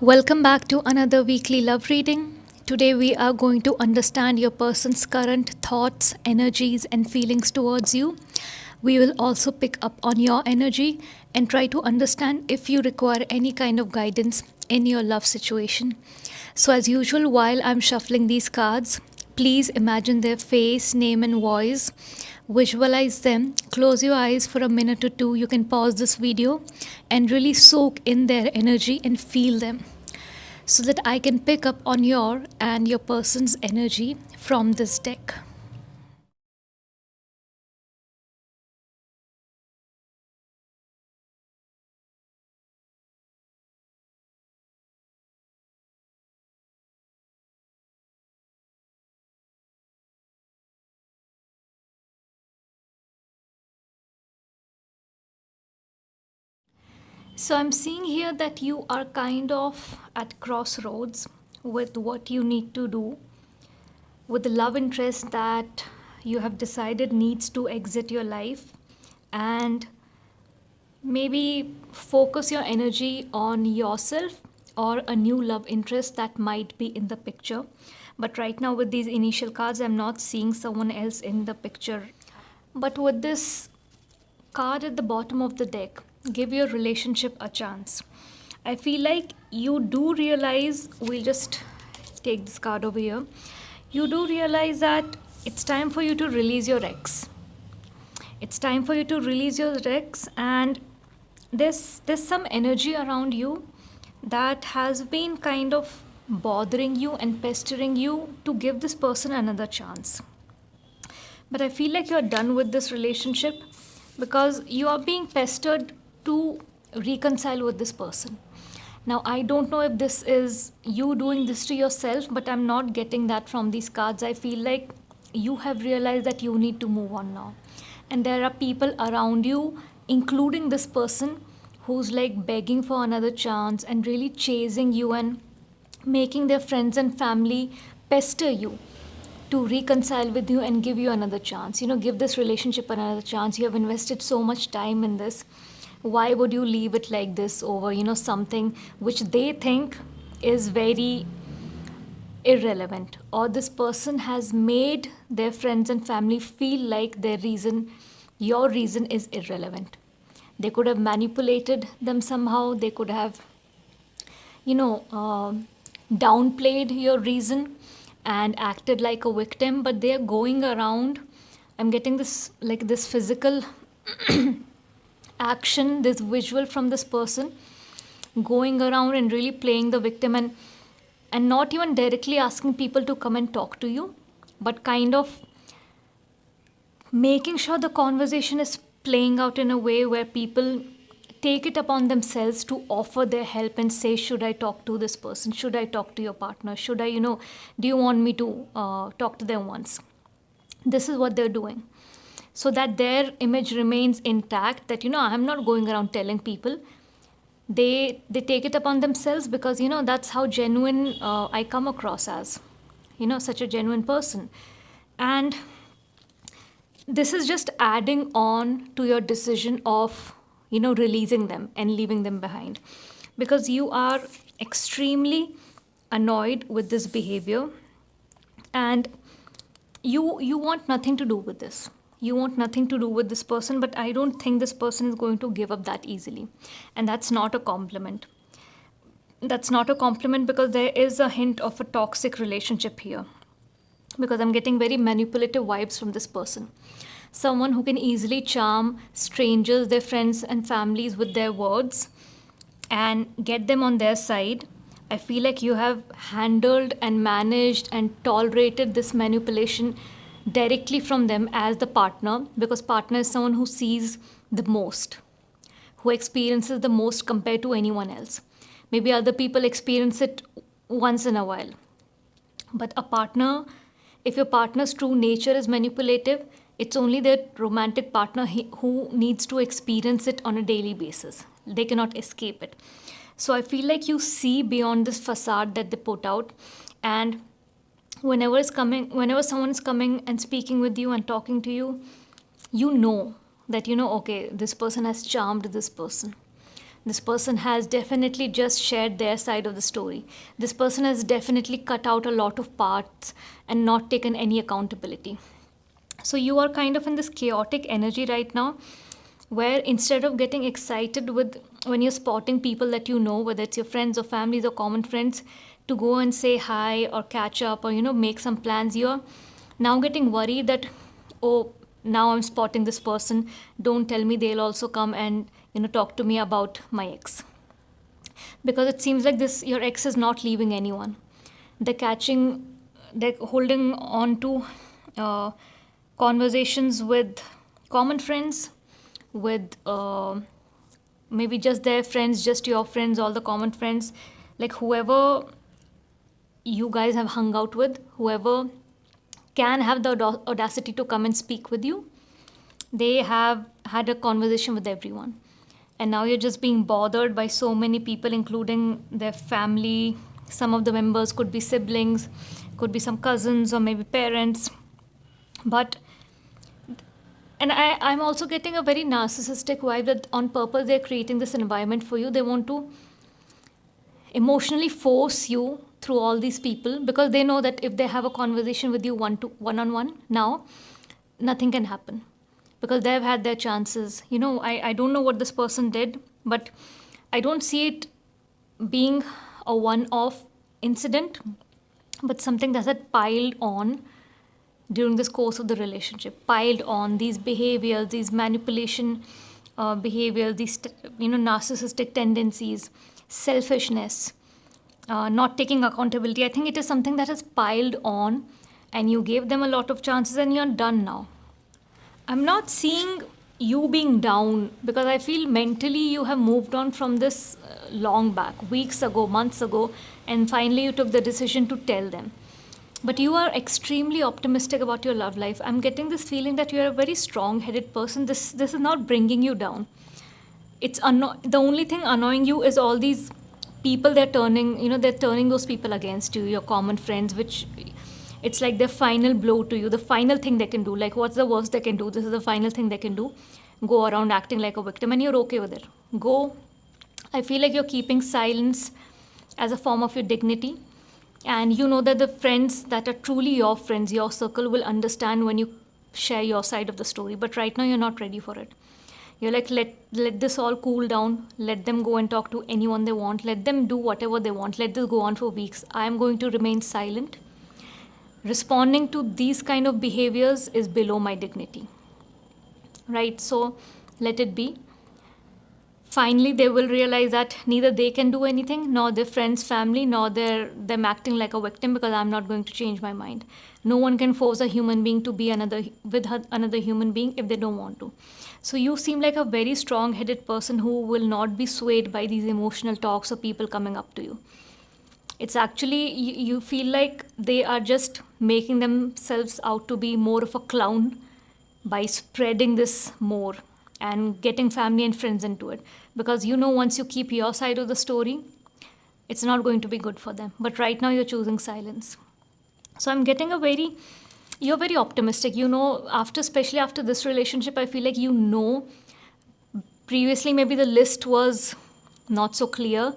Welcome back to another weekly love reading. Today we are going to understand your person's current thoughts, energies, and feelings towards you. We will also pick up on your energy and try to understand if you require any kind of guidance in your love situation. So, as usual, while I'm shuffling these cards, please imagine their face, name, and voice. Visualize them. Close your eyes for a minute or two. You can pause this video and really soak in their energy and feel them so that I can pick up on your and your person's energy from this deck. So I'm seeing here that you are kind of at crossroads with what you need to do with the love interest that you have decided needs to exit your life, and maybe focus your energy on yourself or a new love interest that might be in the picture. But right now, with these initial cards, I'm not seeing someone else in the picture. But with this card at the bottom of the deck, give your relationship a chance. I feel like you do realize, we'll just take this card over here. You do realize that it's time for you to release your ex. It's time for you to release your ex, and there's some energy around you that has been kind of bothering you and pestering you to give this person another chance. But I feel like you're done with this relationship because you are being pestered to reconcile with this person. Now, I don't know if this is you doing this to yourself, but I'm not getting that from these cards. I feel like you have realized that you need to move on now. And there are people around you, including this person, who's like begging for another chance and really chasing you and making their friends and family pester you to reconcile with you and give you another chance. Give this relationship another chance. You have invested so much time in this. Why would you leave it like this over, something which they think is very irrelevant, or this person has made their friends and family feel like your reason is irrelevant. They could have manipulated them somehow. They could have, you know, downplayed your reason and acted like a victim, but they are going around. I'm getting this like this physical action, this visual from this person going around and really playing the victim, and not even directly asking people to come and talk to you, but kind of making sure the conversation is playing out in a way where people take it upon themselves to offer their help and say, should I talk to this person? Should I talk to your partner? Should I, do you want me to talk to them once? This is what they're doing, so that their image remains intact, that I'm not going around telling people. They take it upon themselves because that's how genuine I come across as, such a genuine person. And this is just adding on to your decision of releasing them and leaving them behind, because you are extremely annoyed with this behavior, and you want nothing to do with this. You want nothing to do with this person, but I don't think this person is going to give up that easily. And that's not a compliment. That's not a compliment, because there is a hint of a toxic relationship here, because I'm getting very manipulative vibes from this person. Someone who can easily charm strangers, their friends and families with their words and get them on their side. I feel like you have handled and managed and tolerated this manipulation directly from them as the partner, because partner is someone who sees the most, who experiences the most compared to anyone else. Maybe other people experience it once in a while, but a partner, if your partner's true nature is manipulative, it's only their romantic partner who needs to experience it on a daily basis. They cannot escape it. So I feel like you see beyond this facade that they put out, and whenever someone is coming and speaking with you and talking to you, you know that okay, this person has charmed this person. This person has definitely just shared their side of the story. This person has definitely cut out a lot of parts and not taken any accountability. So you are kind of in this chaotic energy right now, where instead of getting excited with when you're spotting people that you know, whether it's your friends or families or common friends, to go and say hi or catch up or make some plans, you're now getting worried that, oh, now I'm spotting this person, don't tell me they'll also come and talk to me about my ex. Because it seems like this your ex is not leaving anyone. They're holding on to uh, conversations with common friends, with maybe just their friends, just your friends, all the common friends, like whoever you guys have hung out with, whoever can have the audacity to come and speak with you, they have had a conversation with everyone. And now you're just being bothered by so many people, including their family. Some of the members could be siblings, could be some cousins, or maybe parents. But and I'm also getting a very narcissistic vibe that on purpose they're creating this environment for you. They want to emotionally force you through all these people, because they know that if they have a conversation with you one on one now, nothing can happen, because they've had their chances. I don't know what this person did, but I don't see it being a one off incident, but something that had piled on during this course of the relationship, piled on these behaviors, these manipulation behaviors, these narcissistic tendencies, selfishness, not taking accountability. I think it is something that has piled on, and you gave them a lot of chances and you're done now. I'm not seeing you being down, because I feel mentally you have moved on from this long back, weeks ago, months ago, and finally you took the decision to tell them. But you are extremely optimistic about your love life. I'm getting this feeling that you're a very strong-headed person. This is not bringing you down. The only thing annoying you is all these people. They're turning those people against you, your common friends, which it's like their final blow to you, the final thing they can do. Like, what's the worst they can do? This is the final thing they can do. Go around acting like a victim, and you're okay with it. Go. I feel like you're keeping silence as a form of your dignity. And you know that the friends that are truly your friends, your circle, will understand when you share your side of the story. But right now, you're not ready for it. You're like, let this all cool down. Let them go and talk to anyone they want. Let them do whatever they want. Let this go on for weeks. I'm going to remain silent. Responding to these kind of behaviors is below my dignity. Right? So let it be. Finally, they will realize that neither they can do anything, nor their friends, family, nor them acting like a victim, because I'm not going to change my mind. No one can force a human being to be with another human being if they don't want to. So you seem like a very strong-headed person who will not be swayed by these emotional talks or people coming up to you. It's actually, you feel like they are just making themselves out to be more of a clown by spreading this more and getting family and friends into it. Because once you keep your side of the story, it's not going to be good for them. But right now you're choosing silence. So I'm getting you're very optimistic. Especially after this relationship, I feel like previously maybe the list was not so clear,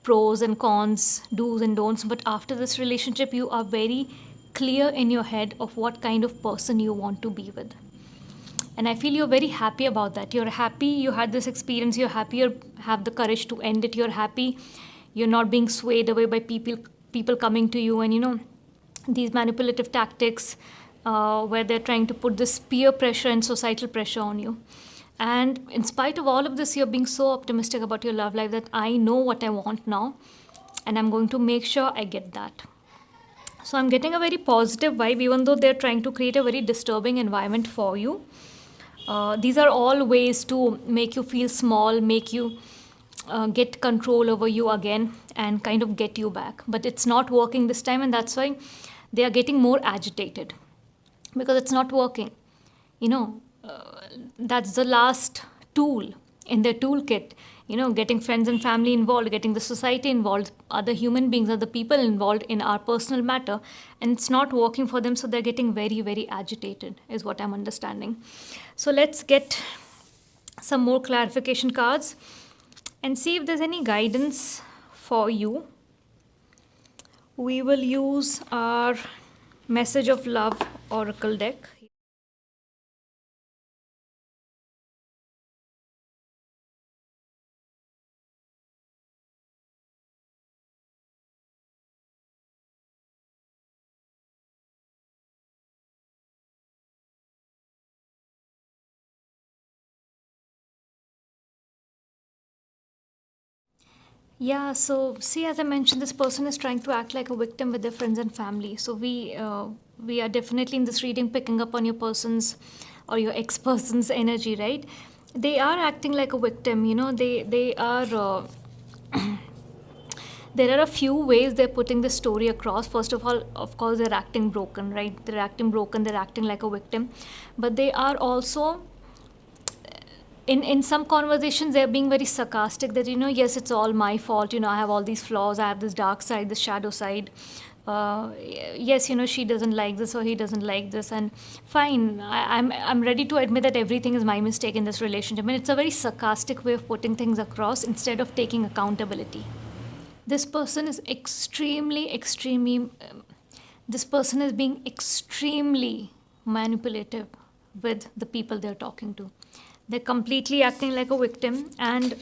pros and cons, do's and don'ts. But after this relationship, you are very clear in your head of what kind of person you want to be with. And I feel you're very happy about that. You're happy you had this experience. You're happy you have the courage to end it. You're happy you're not being swayed away by people coming to you and, these manipulative tactics where they're trying to put this peer pressure and societal pressure on you. And in spite of all of this, you're being so optimistic about your love life that I know what I want now, and I'm going to make sure I get that. So I'm getting a very positive vibe, even though they're trying to create a very disturbing environment for you. These are all ways to make you feel small, make you get control over you again, and kind of get you back. But it's not working this time, and that's why they are getting more agitated, because it's not working. That's the last tool in their toolkit. Getting friends and family involved, getting the society involved, other human beings, other people involved in our personal matter, and it's not working for them, so they're getting very, very agitated, is what I'm understanding. So let's get some more clarification cards. and see if there's any guidance for you. We will use our Message of Love Oracle deck. Yeah, so see, as I mentioned, this person is trying to act like a victim with their friends and family. So we are definitely in this reading picking up on your person's or your ex-person's energy, right? They are acting like a victim. They are. There are a few ways they're putting the story across. First of all, of course, they're acting broken, right? They're acting broken. They're acting like a victim, but they are also in some conversations they're being very sarcastic that yes, it's all my fault, I have all these flaws, I have this dark side, this shadow side. uh, yes, she doesn't like this or he doesn't like this, and fine, I'm ready to admit that everything is my mistake in this relationship. And it's a very sarcastic way of putting things across instead of taking accountability. This person is this person is being extremely manipulative with the people they're talking to. They're completely acting like a victim, and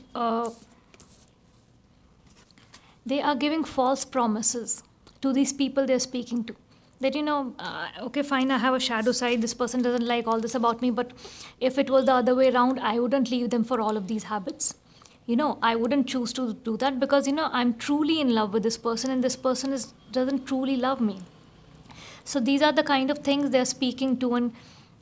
they are giving false promises to these people they're speaking to. That, okay, fine, I have a shadow side. This person doesn't like all this about me, but if it was the other way around, I wouldn't leave them for all of these habits. I wouldn't choose to do that because, I'm truly in love with this person, and this person doesn't truly love me. So these are the kind of things they're speaking to. And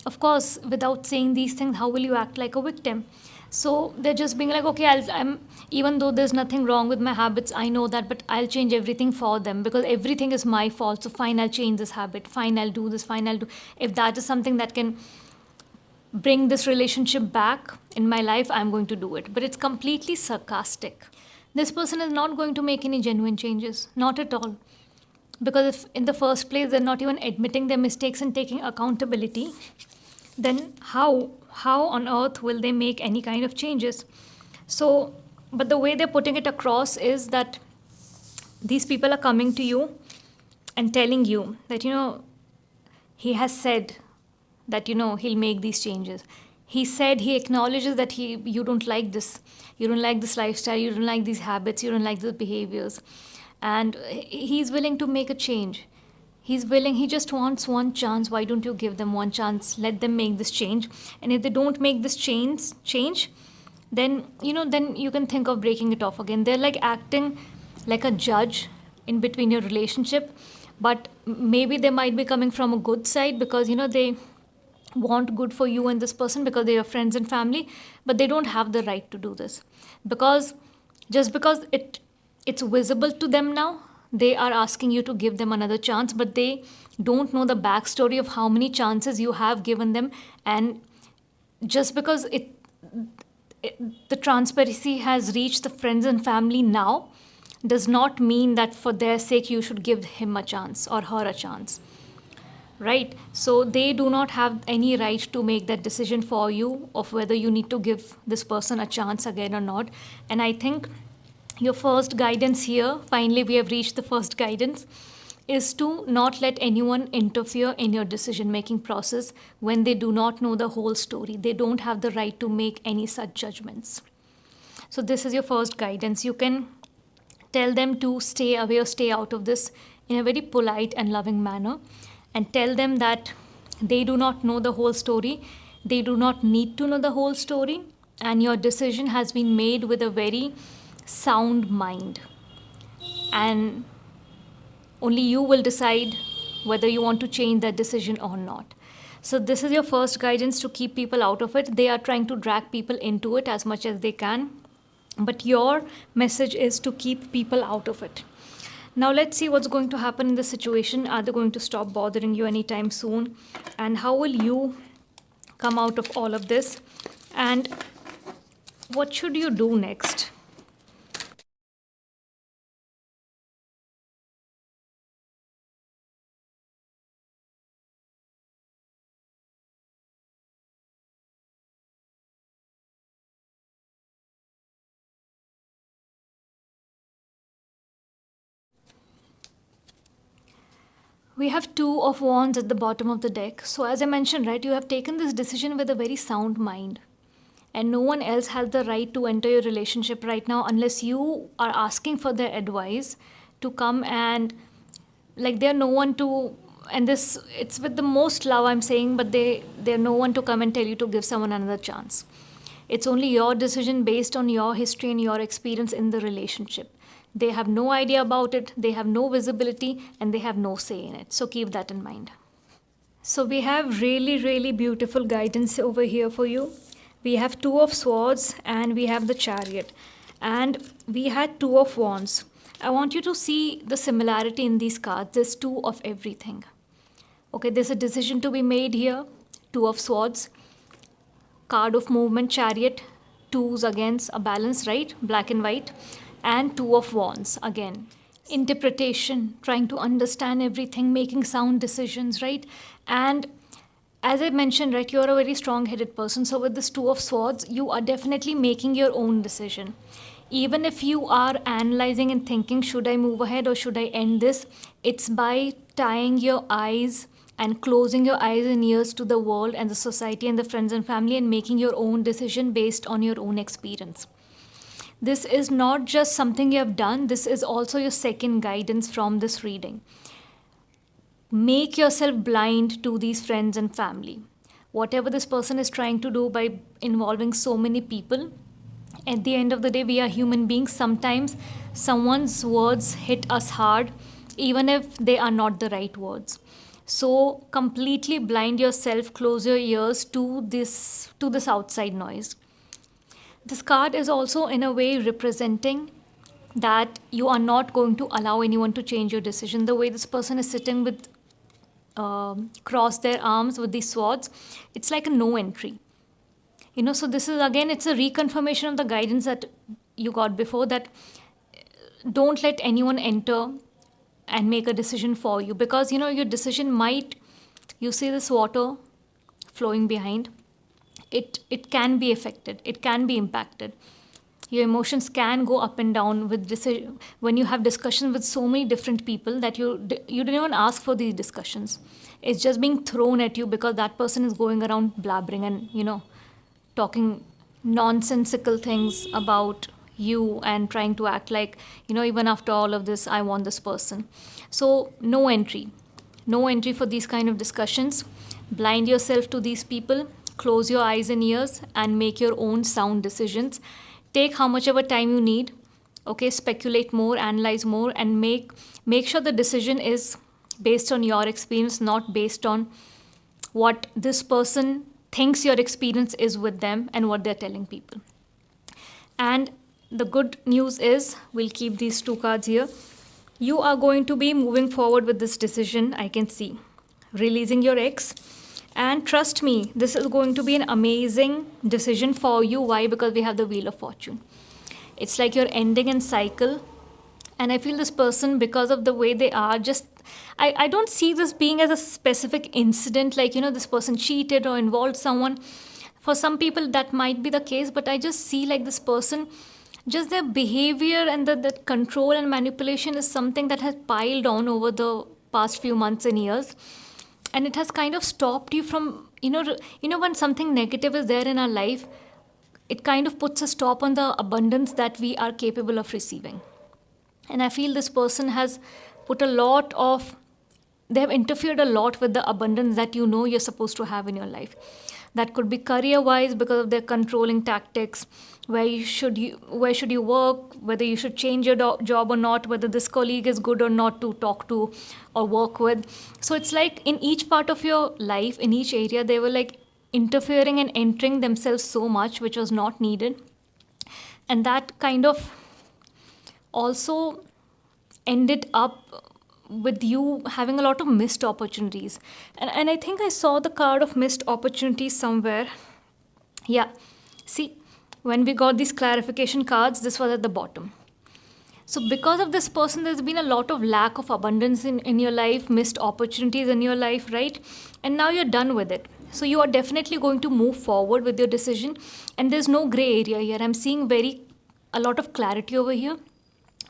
of course, without saying these things, how will you act like a victim? So they're just being like, okay, I'm even though there's nothing wrong with my habits, I know that, but I'll change everything for them because everything is my fault. So fine, I'll change this habit. Fine, I'll do this. Fine, I'll do. If that is something that can bring this relationship back in my life, I'm going to do it. But it's completely sarcastic. This person is not going to make any genuine changes, not at all. Because if in the first place they're not even admitting their mistakes and taking accountability, then how on earth will they make any kind of changes? So, but the way they're putting it across is that these people are coming to you and telling you that he has said that he'll make these changes. He acknowledges that you don't like this, you don't like this lifestyle, you don't like these habits, you don't like the behaviors, and he's willing to make a change. He just wants one chance. Why don't you give them one chance? Let them make this change. And if they don't make this change, then then you can think of breaking it off again. They're like acting like a judge in between your relationship, but maybe they might be coming from a good side because they want good for you and this person because they are friends and family, but they don't have the right to do this because just because it's visible to them now, they are asking you to give them another chance, but they don't know the backstory of how many chances you have given them. And just because the transparency has reached the friends and family now does not mean that for their sake you should give him a chance or her a chance, right? So they do not have any right to make that decision for you of whether you need to give this person a chance again or not. And I think your first guidance here, finally we have reached the first guidance, is to not let anyone interfere in your decision making process when they do not know the whole story. They don't have the right to make any such judgments. So this is your first guidance. You can tell them to stay away or stay out of this in a very polite and loving manner, and tell them that they do not know the whole story. They do not need to know the whole story, and your decision has been made with a very sound mind. And only you will decide whether you want to change that decision or not. So, this is your first guidance to keep people out of it. They are trying to drag people into it as much as they can, but your message is to keep people out of it. Now, let's see what's going to happen in this situation. Are they going to stop bothering you anytime soon? And how will you come out of all of this? And what should you do next? We have two of wands at the bottom of the deck. So as I mentioned, right, you have taken this decision with a very sound mind. And no one else has the right to enter your relationship right now unless you are asking for their advice to come and, like, they're no one to, and this, it's with the most love I'm saying, but they're no one to come and tell you to give someone another chance. It's only your decision based on your history and your experience in the relationship. They have no idea about it, they have no visibility, and they have no say in it. So keep that in mind. So we have really, really beautiful guidance over here for you. We have two of swords and we have the chariot. And we had two of wands. I want you to see the similarity in these cards. There's two of everything. Okay, there's a decision to be made here. Two of swords. Card of movement, chariot. Twos against a balance, right? Black and white. And two of wands again. Interpretation, trying to understand everything, making sound decisions, right? And as I mentioned, right, you're a very strong-headed person. So with this two of swords, you are definitely making your own decision. Even if you are analyzing and thinking, should I move ahead or should I end this? It's by tying your eyes and closing your eyes and ears to the world and the society and the friends and family and making your own decision based on your own experience. This is not just something you have done, this is also your second guidance from this reading. Make yourself blind to these friends and family. Whatever this person is trying to do by involving so many people, at the end of the day, we are human beings. Sometimes someone's words hit us hard, even if they are not the right words. So completely blind yourself, close your ears to this outside noise. This card is also in a way representing that you are not going to allow anyone to change your decision. The way this person is sitting with cross their arms with these swords, it's like a no entry. So this is again, it's a reconfirmation of the guidance that you got before, that don't let anyone enter and make a decision for you, because your decision might, you see this water flowing behind, it can be affected, it can be impacted. Your emotions can go up and down with decision when you have discussions with so many different people that you didn't even ask for these discussions. It's just being thrown at you because that person is going around blabbering and talking nonsensical things about you and trying to act like even after all of this I want this person. So no entry for these kind of discussions. Blind yourself to these people, close your eyes and ears and make your own sound decisions. Take how much ever time you need. Okay, speculate more, analyze more, and make sure the decision is based on your experience, not based on what this person thinks your experience is with them and what they're telling people. And the good news is, we'll keep these two cards here. You are going to be moving forward with this decision, I can see. Releasing your ex. And trust me, this is going to be an amazing decision for you. Why? Because we have the Wheel of Fortune. It's like you're ending a cycle. And I feel this person, because of the way they are, just, I don't see this being as a specific incident, like, this person cheated or involved someone. For some people, that might be the case, but I just see like this person, just their behavior and the control and manipulation is something that has piled on over the past few months and years. And it has kind of stopped you from, when something negative is there in our life, it kind of puts a stop on the abundance that we are capable of receiving. And I feel this person has put they have interfered a lot with the abundance that you're supposed to have in your life. That could be career-wise because of their controlling tactics. Where should you work, whether you should change your job or not, whether this colleague is good or not to talk to or work with. So it's like in each part of your life, in each area, they were like interfering and entering themselves so much, which was not needed. And that kind of also ended up with you having a lot of missed opportunities. And I think I saw the card of missed opportunities somewhere. Yeah, see, when we got these clarification cards, this was at the bottom. So because of this person, there's been a lot of lack of abundance in your life, missed opportunities in your life, right? And now you're done with it. So you are definitely going to move forward with your decision. And there's no gray area here. I'm seeing a lot of clarity over here.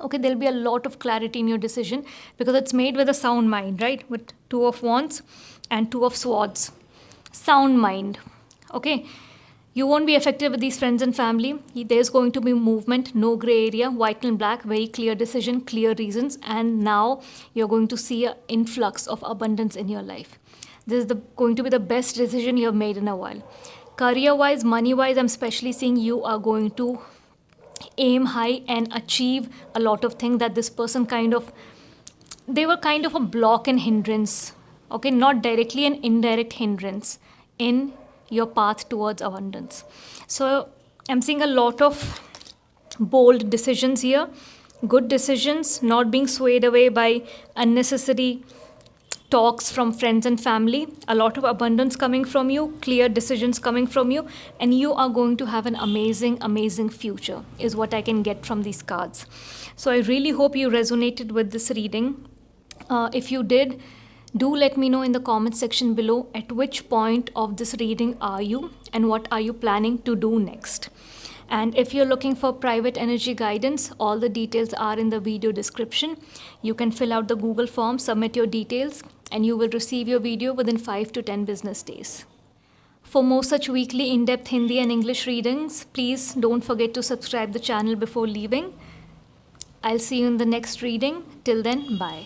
Okay, there'll be a lot of clarity in your decision because it's made with a sound mind, right? With Two of Wands and Two of Swords. Sound mind. Okay, you won't be affected with these friends and family. There's going to be movement, no gray area, white and black, very clear decision, clear reasons, and now you're going to see an influx of abundance in your life. This is going to be the best decision you have made in a while. Career wise, money wise, I'm especially seeing you are going to aim high and achieve a lot of things that this person they were kind of a block and hindrance. Okay, not directly an indirect hindrance in your path towards abundance. So I'm seeing a lot of bold decisions here, good decisions, not being swayed away by unnecessary talks from friends and family, a lot of abundance coming from you, clear decisions coming from you, and you are going to have an amazing, amazing future, is what I can get from these cards. So I really hope you resonated with this reading. If you did, do let me know in the comment section below at which point of this reading are you and what are you planning to do next. And if you're looking for private energy guidance, all the details are in the video description. You can fill out the Google form, submit your details, and you will receive your video within 5 to 10 business days. For more such weekly in-depth Hindi and English readings, please don't forget to subscribe the channel before leaving. I'll see you in the next reading. Till then, bye.